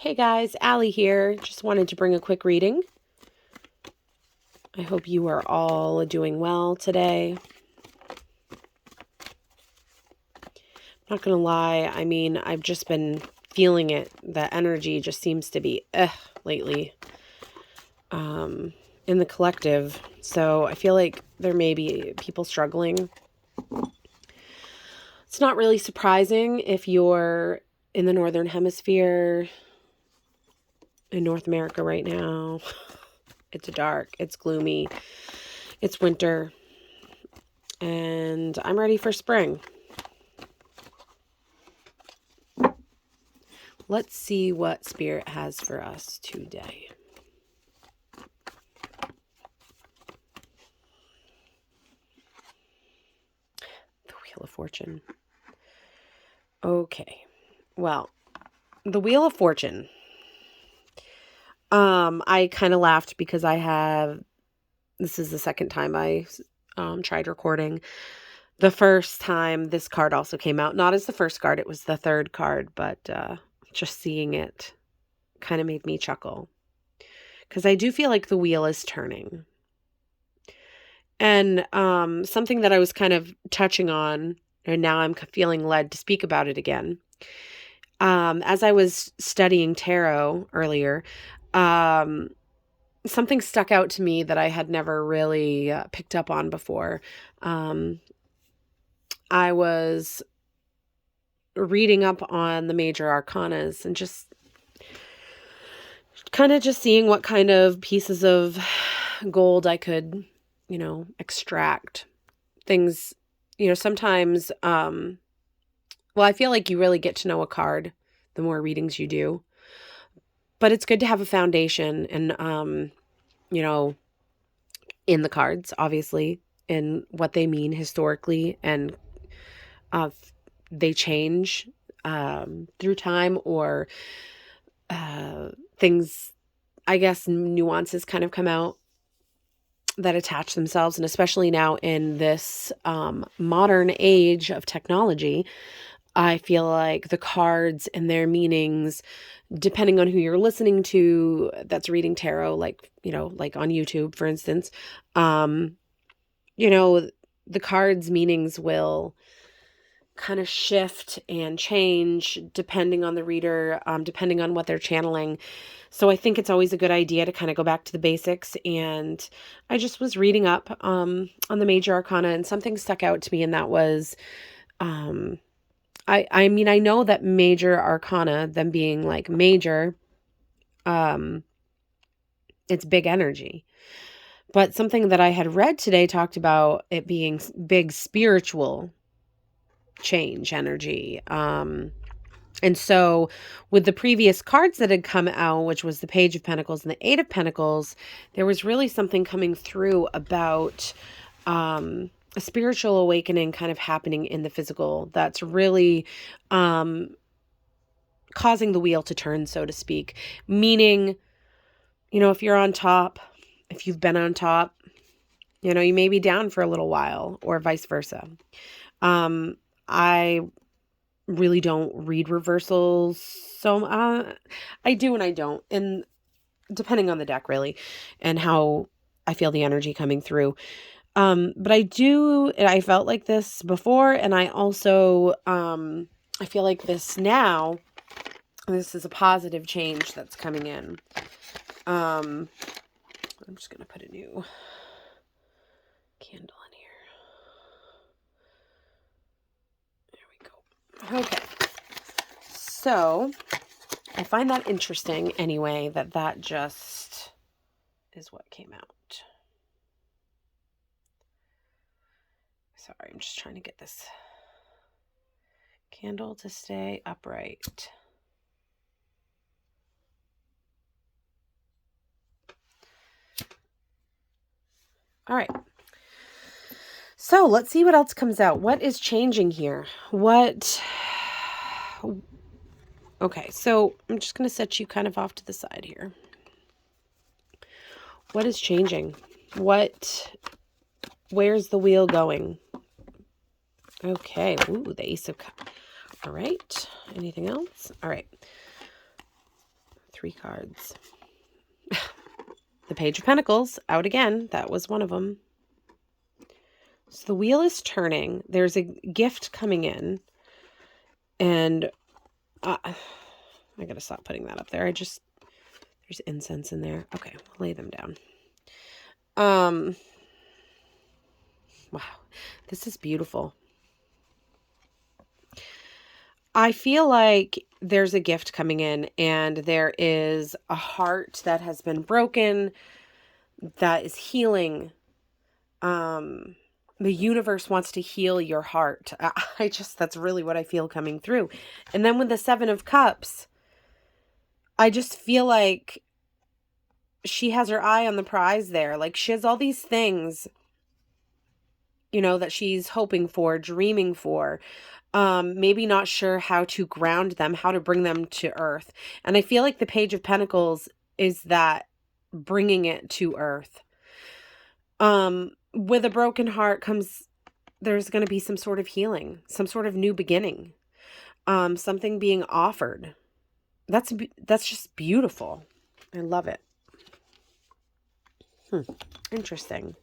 Hey guys, Allie here. Just wanted to bring a quick reading. I hope you are all doing well today. Not gonna lie, I've just been feeling it. The energy just seems to be lately in the collective. So I feel like there may be people struggling. It's not really surprising if you're in the Northern Hemisphere, in North America right now. It's dark, it's gloomy, it's winter, and I'm ready for spring. Let's see what Spirit has for us today. The Wheel of Fortune. Okay. Well, the Wheel of Fortune. I kind of laughed because this is the second time I tried recording. The first time this card also came out, not as the first card, it was the third card, but just seeing it kind of made me chuckle. Because I do feel like the wheel is turning. And something that I was kind of touching on, and now I'm feeling led to speak about it again. As I was studying tarot earlier, something stuck out to me that I had never really picked up on before. I was reading up on the major arcanas and just kind of just seeing what kind of pieces of gold I could, extract. Things, sometimes, I feel like you really get to know a card the more readings you do. But it's good to have a foundation and, in the cards, obviously, and what they mean historically, and they change through time, or things, I guess, nuances kind of come out that attach themselves. And especially now in this modern age of technology, I feel like the cards and their meanings, depending on who you're listening to that's reading tarot, like on YouTube, for instance, the cards' meanings will kind of shift and change depending on the reader, depending on what they're channeling. So I think it's always a good idea to kind of go back to the basics. And I just was reading up on the major arcana, and something stuck out to me, and that was I know that major arcana, them being like major, it's big energy. But something that I had read today talked about it being big spiritual change energy. And so with the previous cards that had come out, which was the Page of Pentacles and the Eight of Pentacles, there was really something coming through about a spiritual awakening kind of happening in the physical that's really causing the wheel to turn, so to speak. Meaning, if you're on top, if you've been on top, you may be down for a little while, or vice versa. I really don't read reversals, so I do and I don't, and depending on the deck, really, and how I feel the energy coming through. But I felt like this before, and I also I feel like this now. This is a positive change that's coming in. I'm just gonna put a new candle in here. There we go. Okay. So I find that interesting anyway, that just is what came out. Sorry, I'm just trying to get this candle to stay upright. All right. So let's see what else comes out. What is changing here? Okay, so I'm just going to set you kind of off to the side here. What is changing? Where's the wheel going? Okay, the Ace of Cups. All right, anything else? All right. 3 cards. The Page of Pentacles, out again. That was one of them. So the wheel is turning. There's a gift coming in. And I gotta stop putting that up there. There's incense in there. Okay, we'll lay them down. Wow, this is beautiful. I feel like there's a gift coming in, and there is a heart that has been broken that is healing. The universe wants to heal your heart. That's really what I feel coming through. And then with the 7 of Cups, I just feel like she has her eye on the prize there. Like, she has all these things, you know, that she's hoping for, dreaming for. Maybe not sure how to ground them, how to bring them to earth. And I feel like the Page of Pentacles is that, bringing it to earth. With a broken heart there's going to be some sort of healing, some sort of new beginning, something being offered. That's just beautiful. I love it. Interesting.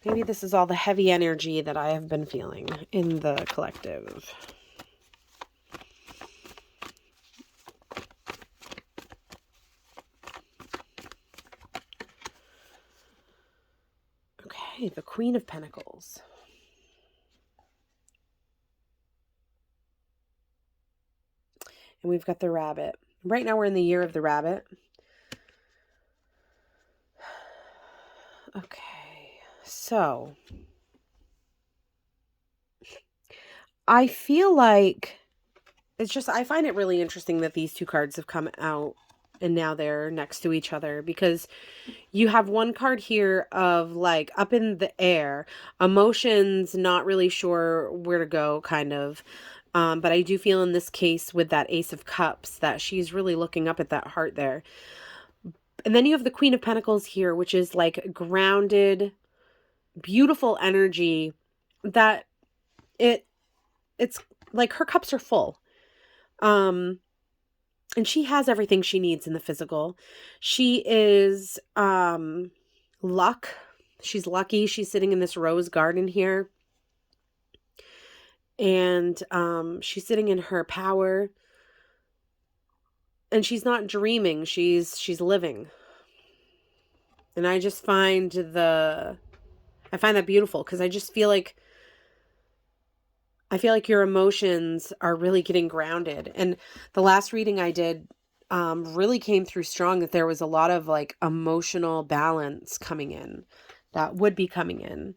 Maybe this is all the heavy energy that I have been feeling in the collective. Okay, the Queen of Pentacles. And we've got the Rabbit. Right now we're in the year of the Rabbit. Okay, so I feel like I find it really interesting that these 2 cards have come out and now they're next to each other, because you have one card here of like up in the air, emotions, not really sure where to go, kind of. But I do feel in this case with that Ace of Cups that she's really looking up at that heart there. And then you have the Queen of Pentacles here, which is like grounded, beautiful energy that it's like her cups are full. And she has everything she needs in the physical. She is luck. She's lucky. She's sitting in this rose garden here. And she's sitting in her power. And she's not dreaming. She's living. And I just find that beautiful, because I just feel like your emotions are really getting grounded. And the last reading I did really came through strong, that there was a lot of like emotional balance coming in, that would be coming in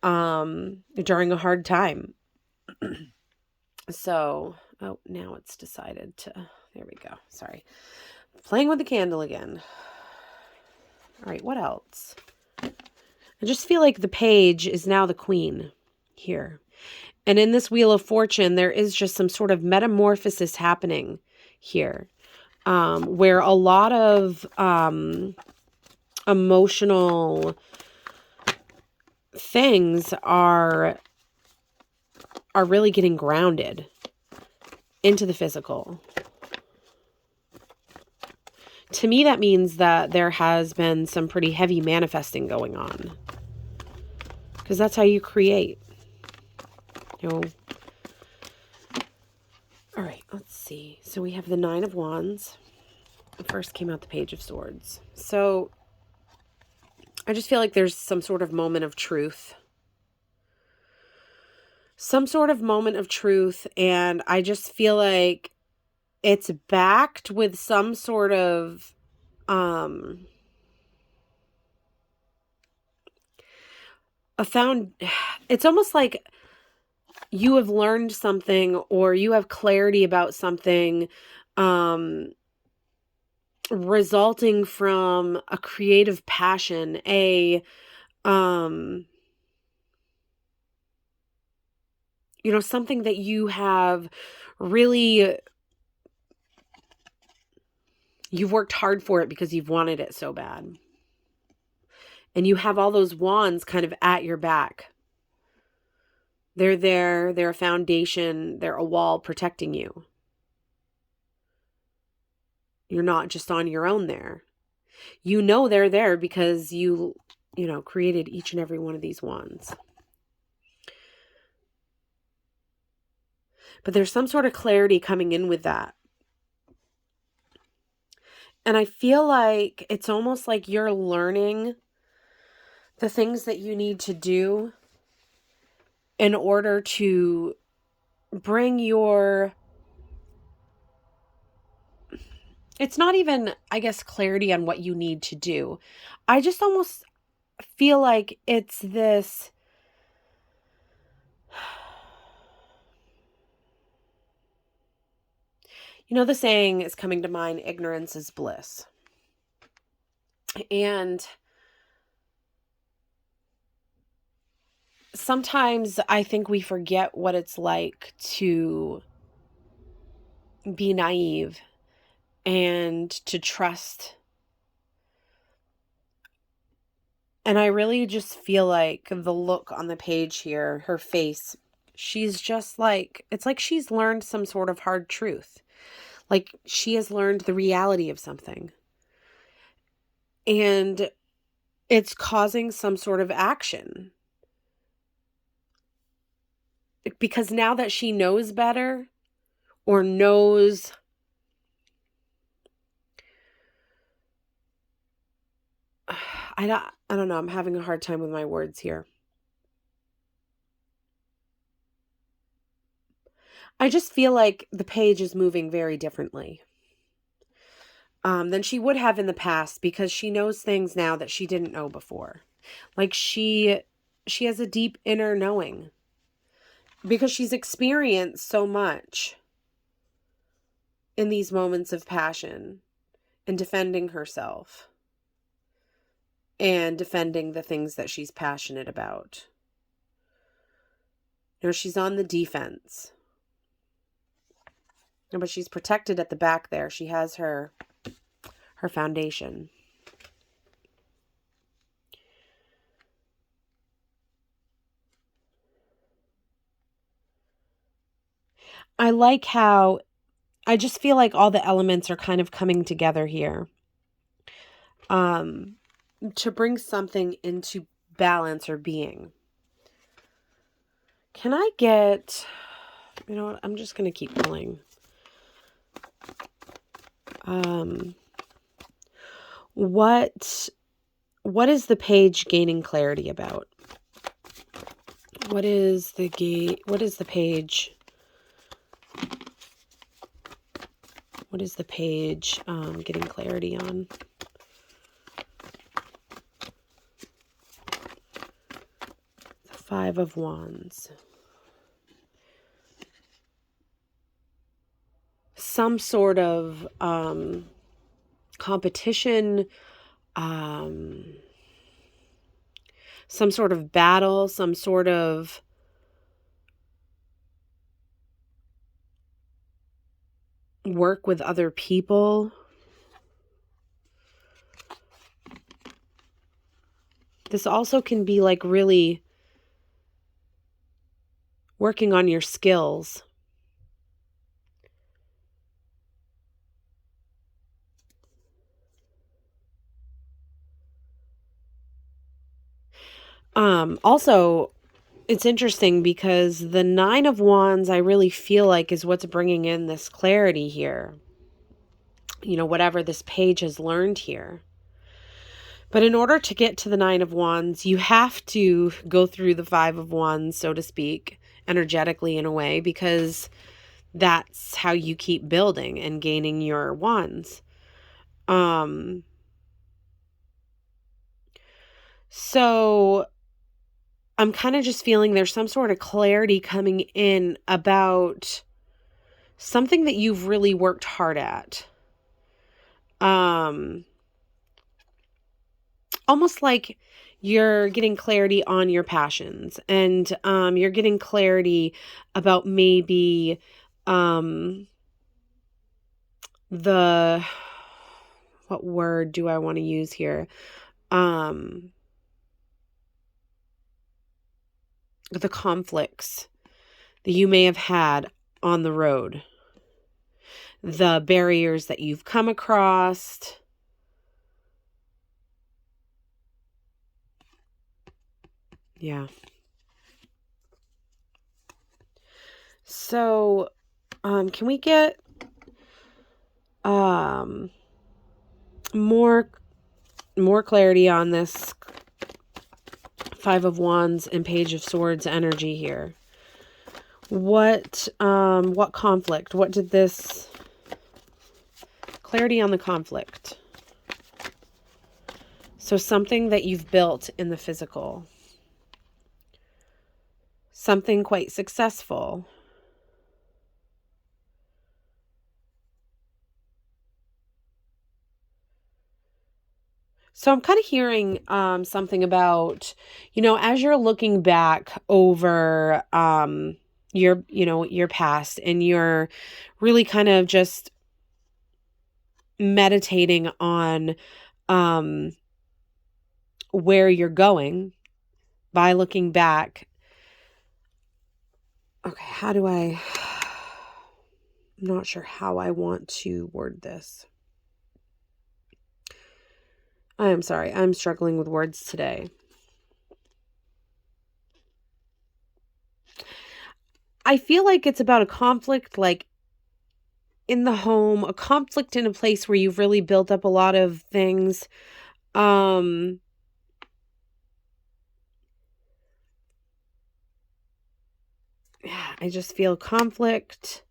during a hard time. So, now it's decided to, there we go. Sorry. Playing with the candle again. All right, what else? I just feel like the Page is now the Queen here. And in this Wheel of Fortune, there is just some sort of metamorphosis happening here, where a lot of emotional things are really getting grounded into the physical. To me, that means that there has been some pretty heavy manifesting going on, because that's how you create. You know. All right, let's see. So we have the 9 of Wands. First came out the Page of Swords. So I just feel like there's some sort of moment of truth. Some sort of moment of truth, and I just feel like it's backed with some sort of it's almost like you have learned something, or you have clarity about something resulting from a creative passion, something that you have really, you've worked hard for it because you've wanted it so bad. And you have all those wands kind of at your back. They're there, they're a foundation, they're a wall protecting you. You're not just on your own there. You know they're there because you created each and every one of these wands. But there's some sort of clarity coming in with that. And I feel like it's almost like you're learning the things that you need to do in order to bring your... It's not even, I guess, clarity on what you need to do. I just almost feel like it's this... the saying is coming to mind, ignorance is bliss. And sometimes I think we forget what it's like to be naive and to trust. And I really just feel like the look on the page here, her face, she's just like, it's like she's learned some sort of hard truth. Like she has learned the reality of something. And it's causing some sort of action. Because now that she knows better, or knows... I don't know. I'm having a hard time with my words here. I just feel like the page is moving very differently than she would have in the past, because she knows things now that she didn't know before. Like she has a deep inner knowing because she's experienced so much in these moments of passion and defending herself and defending the things that she's passionate about. She's on the defense. But she's protected at the back there. She has her foundation. I like how I just feel like all the elements are kind of coming together here. To bring something into balance or being. Can I get... You know what? I'm just going to keep pulling. What is the page gaining clarity about? What is the page? What is the page getting clarity on? The Five of Wands. Some sort of competition, some sort of battle, some sort of work with other people. This also can be like really working on your skills. Also, it's interesting because the Nine of Wands, I really feel like, is what's bringing in this clarity here. Whatever this page has learned here. But in order to get to the Nine of Wands, you have to go through the Five of Wands, so to speak, energetically in a way, because that's how you keep building and gaining your wands. So I'm kind of just feeling there's some sort of clarity coming in about something that you've really worked hard at. Almost like you're getting clarity on your passions, and you're getting clarity about maybe the... what word do I want to use here? The conflicts that you may have had on the road. the barriers that you've come across. Yeah. So, can we get more clarity on this Five of Wands and Page of Swords energy here? What conflict? What did this... Clarity on the conflict. So something that you've built in the physical. Something quite successful. So I'm kind of hearing something about, as you're looking back over your past, and you're really kind of just meditating on where you're going by looking back. Okay, I'm not sure how I want to word this. I'm sorry, I'm struggling with words today. I feel like it's about a conflict, like in the home, a conflict in a place where you've really built up a lot of things. I just feel conflict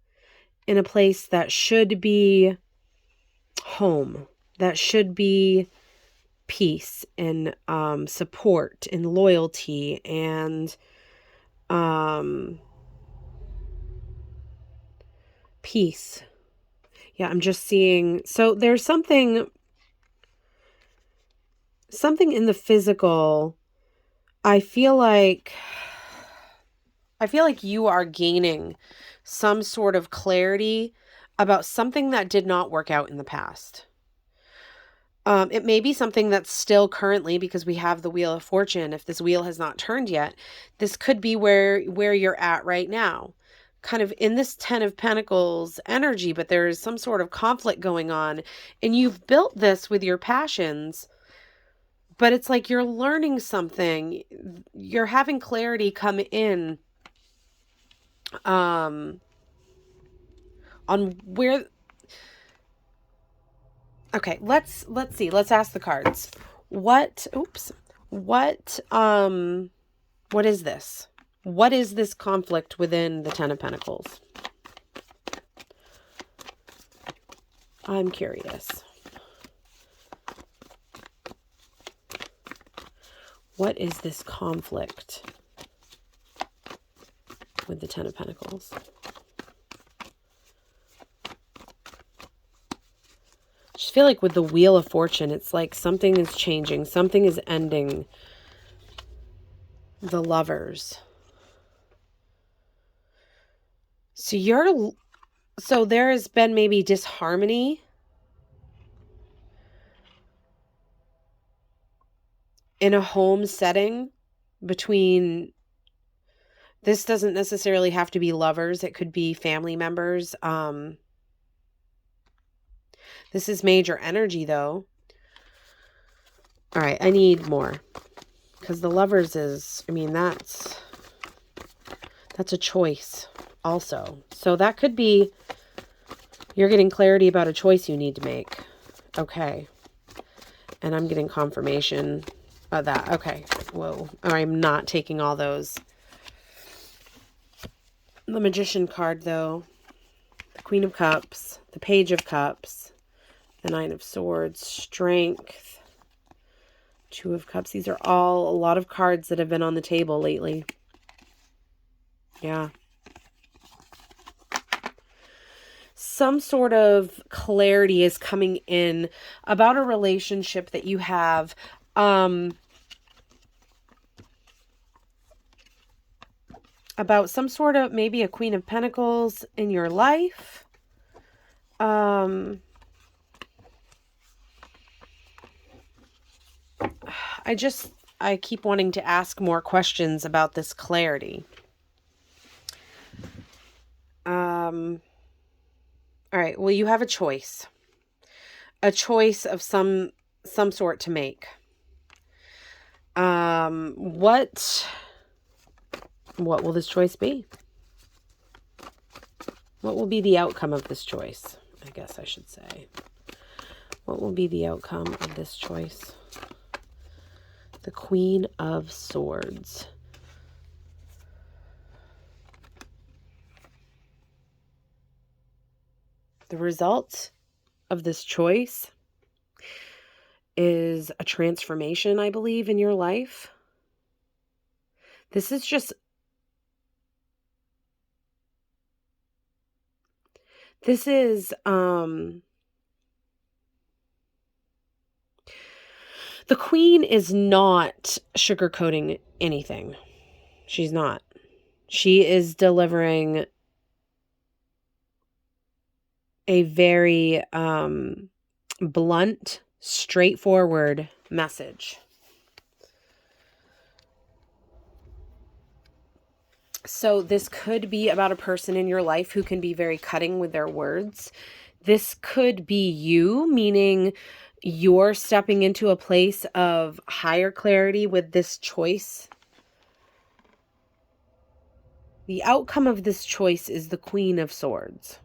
in a place that should be home, that should be peace and support and loyalty and peace. Yeah, I'm just seeing. So there's something in the physical. I feel like you are gaining some sort of clarity about something that did not work out in the past. It may be something that's still currently, because we have the Wheel of Fortune. If this wheel has not turned yet, this could be where you're at right now, kind of in this Ten of Pentacles energy, but there is some sort of conflict going on, and you've built this with your passions, but it's like you're learning something. You're having clarity come in on where... Okay, let's see. Let's ask the cards. What is this? What is this conflict within the Ten of Pentacles? I'm curious. What is this conflict with the Ten of Pentacles? I just feel like with the Wheel of Fortune, it's like something is changing. Something is ending. The Lovers. So there has been maybe disharmony in a home setting between... This doesn't necessarily have to be lovers. It could be family members. This is major energy, though. All right, I need more. Because the Lovers is... I mean, that's a choice also. So that could be... You're getting clarity about a choice you need to make. Okay. And I'm getting confirmation of that. Okay. Whoa. I'm not taking all those. The Magician card, though. The Queen of Cups. The Page of Cups. The Nine of Swords. Strength. Two of Cups. These are all a lot of cards that have been on the table lately. Yeah. Some sort of clarity is coming in about a relationship that you have. About some sort of, maybe a Queen of Pentacles in your life. I keep wanting to ask more questions about this clarity. All right. Well, you have a choice. A choice of some sort to make. What will this choice be? What will be the outcome of this choice? I guess I should say. What will be the outcome of this choice? The Queen of Swords. The result of this choice is a transformation, I believe, in your life. This is just... This is, the Queen is not sugarcoating anything. She's not. She is delivering a very blunt, straightforward message. So this could be about a person in your life who can be very cutting with their words. This could be you, meaning you're stepping into a place of higher clarity with this choice. The outcome of this choice is the Queen of Swords.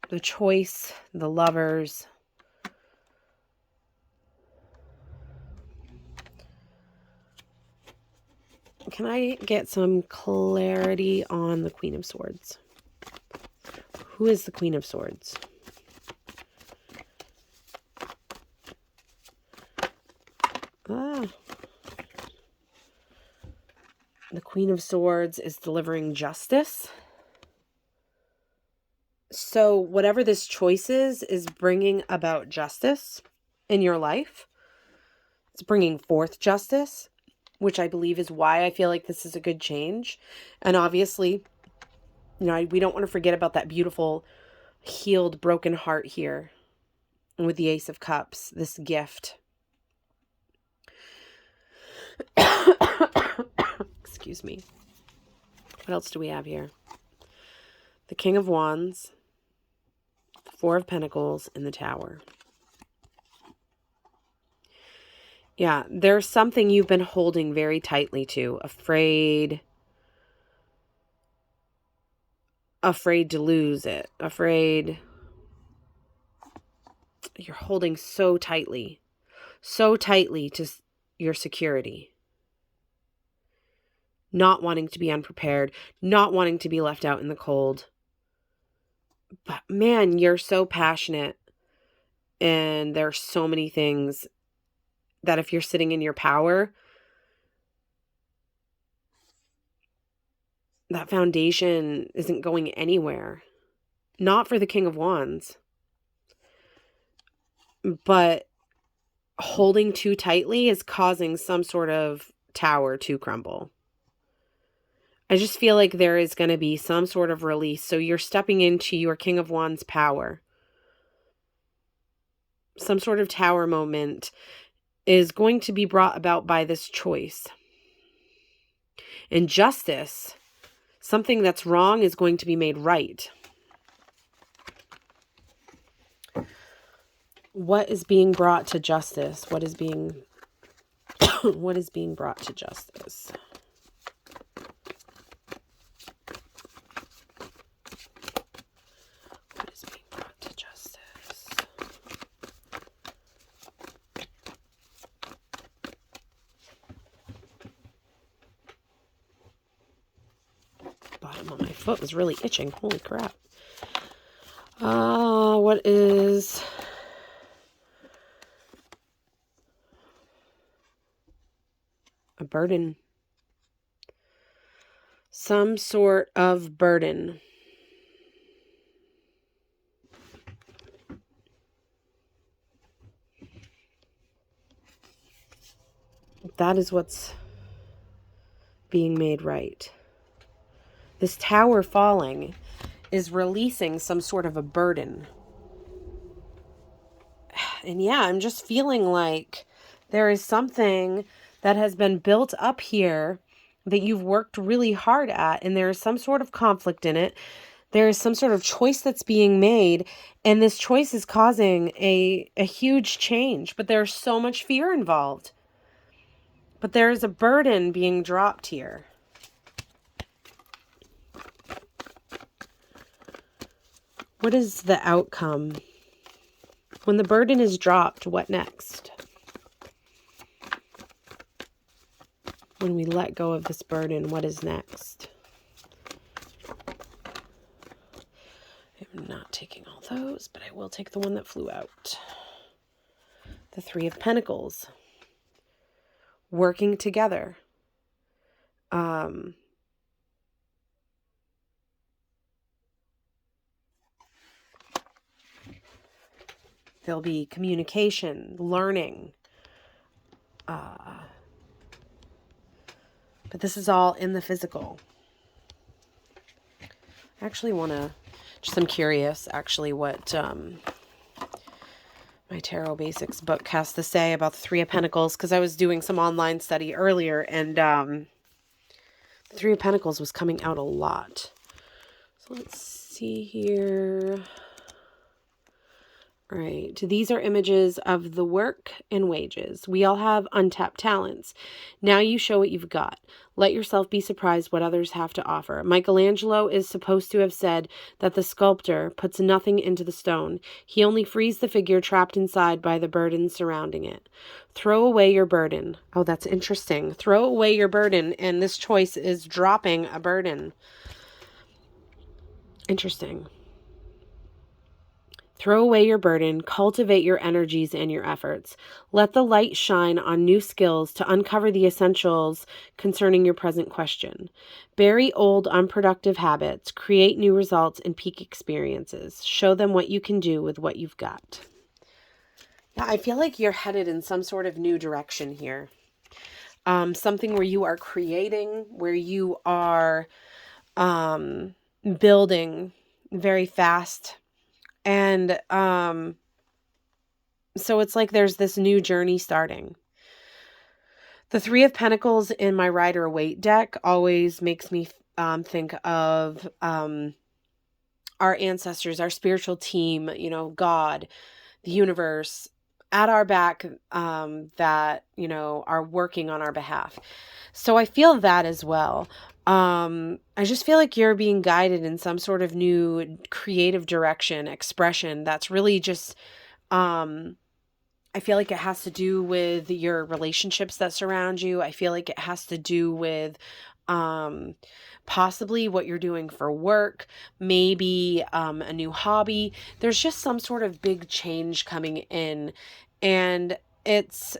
The choice, the lovers. Can I get some clarity on the Queen of Swords? Who is the Queen of Swords? The Queen of Swords is delivering justice. So whatever this choice is bringing about justice in your life. It's bringing forth justice, which I believe is why I feel like this is a good change. And obviously, we don't want to forget about that beautiful, healed, broken heart here with the Ace of Cups, this gift. Excuse me. What else do we have here? The King of Wands, the Four of Pentacles, and the Tower. Yeah, there's something you've been holding very tightly to, afraid to lose it, afraid. You're holding so tightly to your security. Not wanting to be unprepared, not wanting to be left out in the cold. But man, you're so passionate. And there's so many things that if you're sitting in your power, that foundation isn't going anywhere. Not for the King of Wands. But holding too tightly is causing some sort of tower to crumble. I just feel like there is going to be some sort of release. So you're stepping into your King of Wands power. Some sort of tower moment is going to be brought about by this choice. And justice, something that's wrong, is going to be made right. What is being brought to justice? What is being brought to justice? What is being brought to justice? Bottom of my foot was really itching. Holy crap. What is... a burden. Some sort of burden. That is what's being made right. This tower falling is releasing some sort of a burden. And yeah, I'm just feeling like there is something that has been built up here that you've worked really hard at, and there is some sort of conflict in it. There is some sort of choice that's being made, and this choice is causing a huge change, but there's so much fear involved. But there is a burden being dropped here. What is the outcome? When the burden is dropped, what next? When we let go of this burden, what is next? I'm not taking all those, but I will take the one that flew out. The Three of Pentacles. Working together. There'll be communication, learning. But this is all in the physical. I actually want to, I'm curious actually what my Tarot Basics book has to say about the Three of Pentacles, because I was doing some online study earlier, and the Three of Pentacles was coming out a lot. So let's see here. All right, these are images of the work and wages. We all have untapped talents. Now you show what you've got. Let yourself be surprised what others have to offer. Michelangelo is supposed to have said that the sculptor puts nothing into the stone. He only frees the figure trapped inside by the burden surrounding it. Throw away your burden. Oh, that's interesting. Throw away your burden, and this choice is dropping a burden. Interesting. Throw away your burden, cultivate your energies and your efforts. Let the light shine on new skills to uncover the essentials concerning your present question. Bury old unproductive habits, create new results and peak experiences. Show them what you can do with what you've got. Yeah, I feel like you're headed in some sort of new direction here. Something where you are creating, where you are building very fast. And so it's like there's this new journey starting. The Three of Pentacles in my Rider-Waite deck always makes me think of our ancestors, our spiritual team, you know, God, the universe at our back, that, you know, are working on our behalf. So I feel that as well. I just feel like you're being guided in some sort of new creative direction, expression that's really just, I feel like it has to do with your relationships that surround you. I feel like it has to do with, possibly what you're doing for work, maybe, a new hobby. There's just some sort of big change coming in, and it's,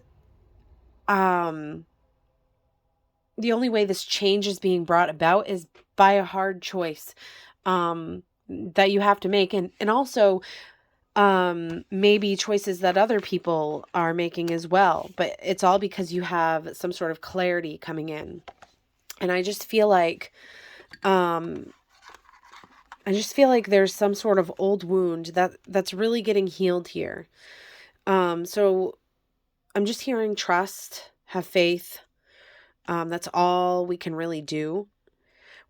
the only way this change is being brought about is by a hard choice that you have to make. And also maybe choices that other people are making as well. But it's all because you have some sort of clarity coming in. And I just feel like there's some sort of old wound that's really getting healed here. So I'm just hearing trust, have faith. That's all we can really do.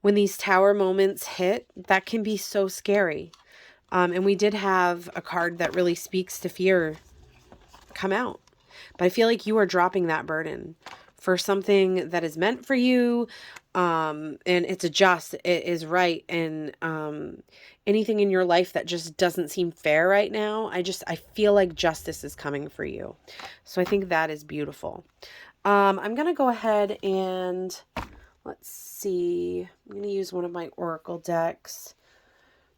When these tower moments hit, that can be so scary. And we did have a card that really speaks to fear come out. But I feel like you are dropping that burden for something that is meant for you. And it's a just, it is right. And anything in your life that just doesn't seem fair right now, I feel like justice is coming for you. So I think that is beautiful. I'm going to go ahead and let's see. I'm going to use one of my Oracle decks.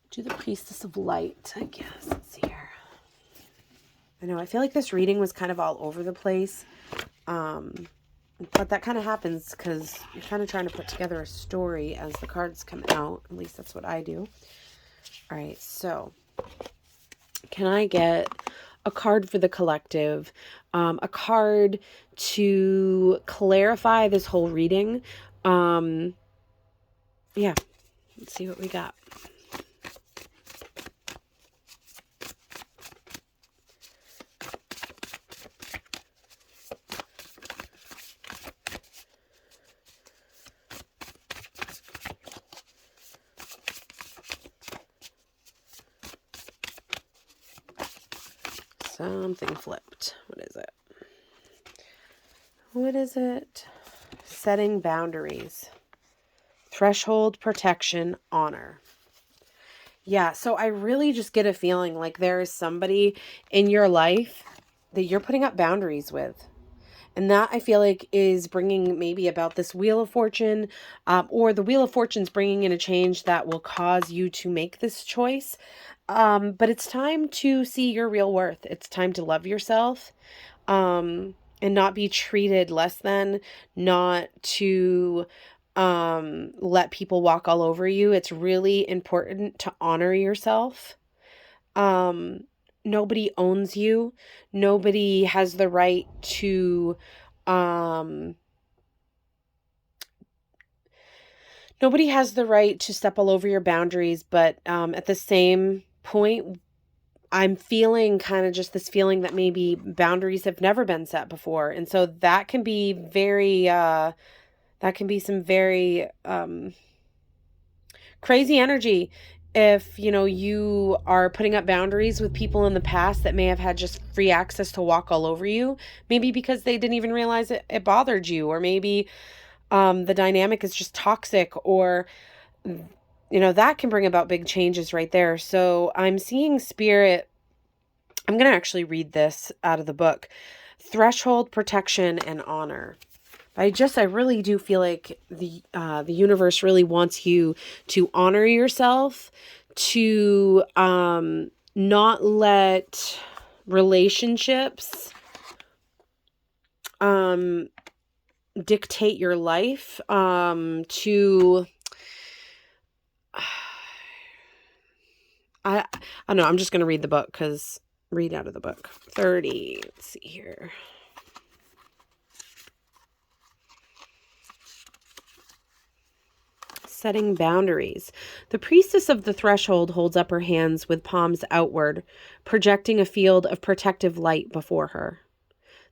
Do the Priestess of Light, I guess. Let's see here. I know, I feel like this reading was kind of all over the place. But that kind of happens because you're kind of trying to put together a story as the cards come out. At least that's what I do. All right, so can I get a card for the collective? A card to clarify this whole reading. Yeah, let's see what we got. Something flipped. What is it? What is it? Setting boundaries. Threshold, protection, honor. Yeah, so I really just get a feeling like there is somebody in your life that you're putting up boundaries with. And that I feel like is bringing maybe about this Wheel of Fortune, or the Wheel of Fortune's bringing in a change that will cause you to make this choice. But it's time to see your real worth. It's time to love yourself, and not be treated less than, not to let people walk all over you. It's really important to honor yourself. Nobody owns you. Nobody has the right to nobody has the right to step all over your boundaries, but at the same point, I'm feeling kind of just this feeling that maybe boundaries have never been set before. And so that can be very that can be some very crazy energy if, you are putting up boundaries with people in the past that may have had just free access to walk all over you, maybe because they didn't even realize it bothered you, or maybe the dynamic is just toxic, or, that can bring about big changes right there. So I'm seeing spirit. I'm going to actually read this out of the book. Threshold, protection, and honor. I really do feel like the universe really wants you to honor yourself, to not let relationships dictate your life, to I don't know, I'm just going to read the book, because read out of the book. 30, let's see here. Setting boundaries. The priestess of the threshold holds up her hands with palms outward, projecting a field of protective light before her.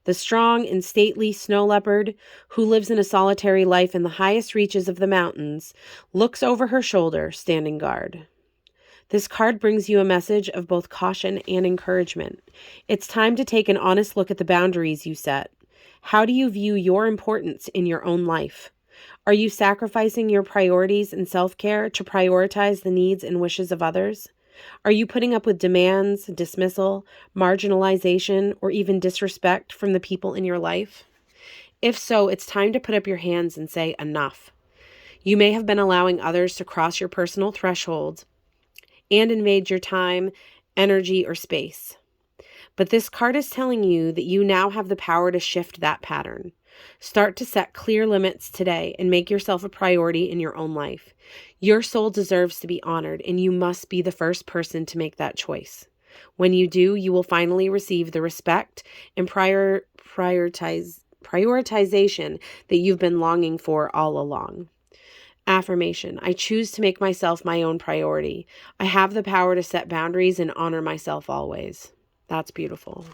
The strong and stately snow leopard, who lives in a solitary life in the highest reaches of the mountains, looks over her shoulder, standing guard. This card brings you a message of both caution and encouragement. It's time to take an honest look at the boundaries you set. How do you view your importance in your own life? Are you sacrificing your priorities and self-care to prioritize the needs and wishes of others? Are you putting up with demands, dismissal, marginalization, or even disrespect from the people in your life? If so, it's time to put up your hands and say enough. You may have been allowing others to cross your personal thresholds and invade your time, energy, or space. But this card is telling you that you now have the power to shift that pattern. Start to set clear limits today and make yourself a priority in your own life. Your soul deserves to be honored, and you must be the first person to make that choice. When you do, you will finally receive the respect and prioritization that you've been longing for all along. Affirmation. I choose to make myself my own priority. I have the power to set boundaries and honor myself always. That's beautiful.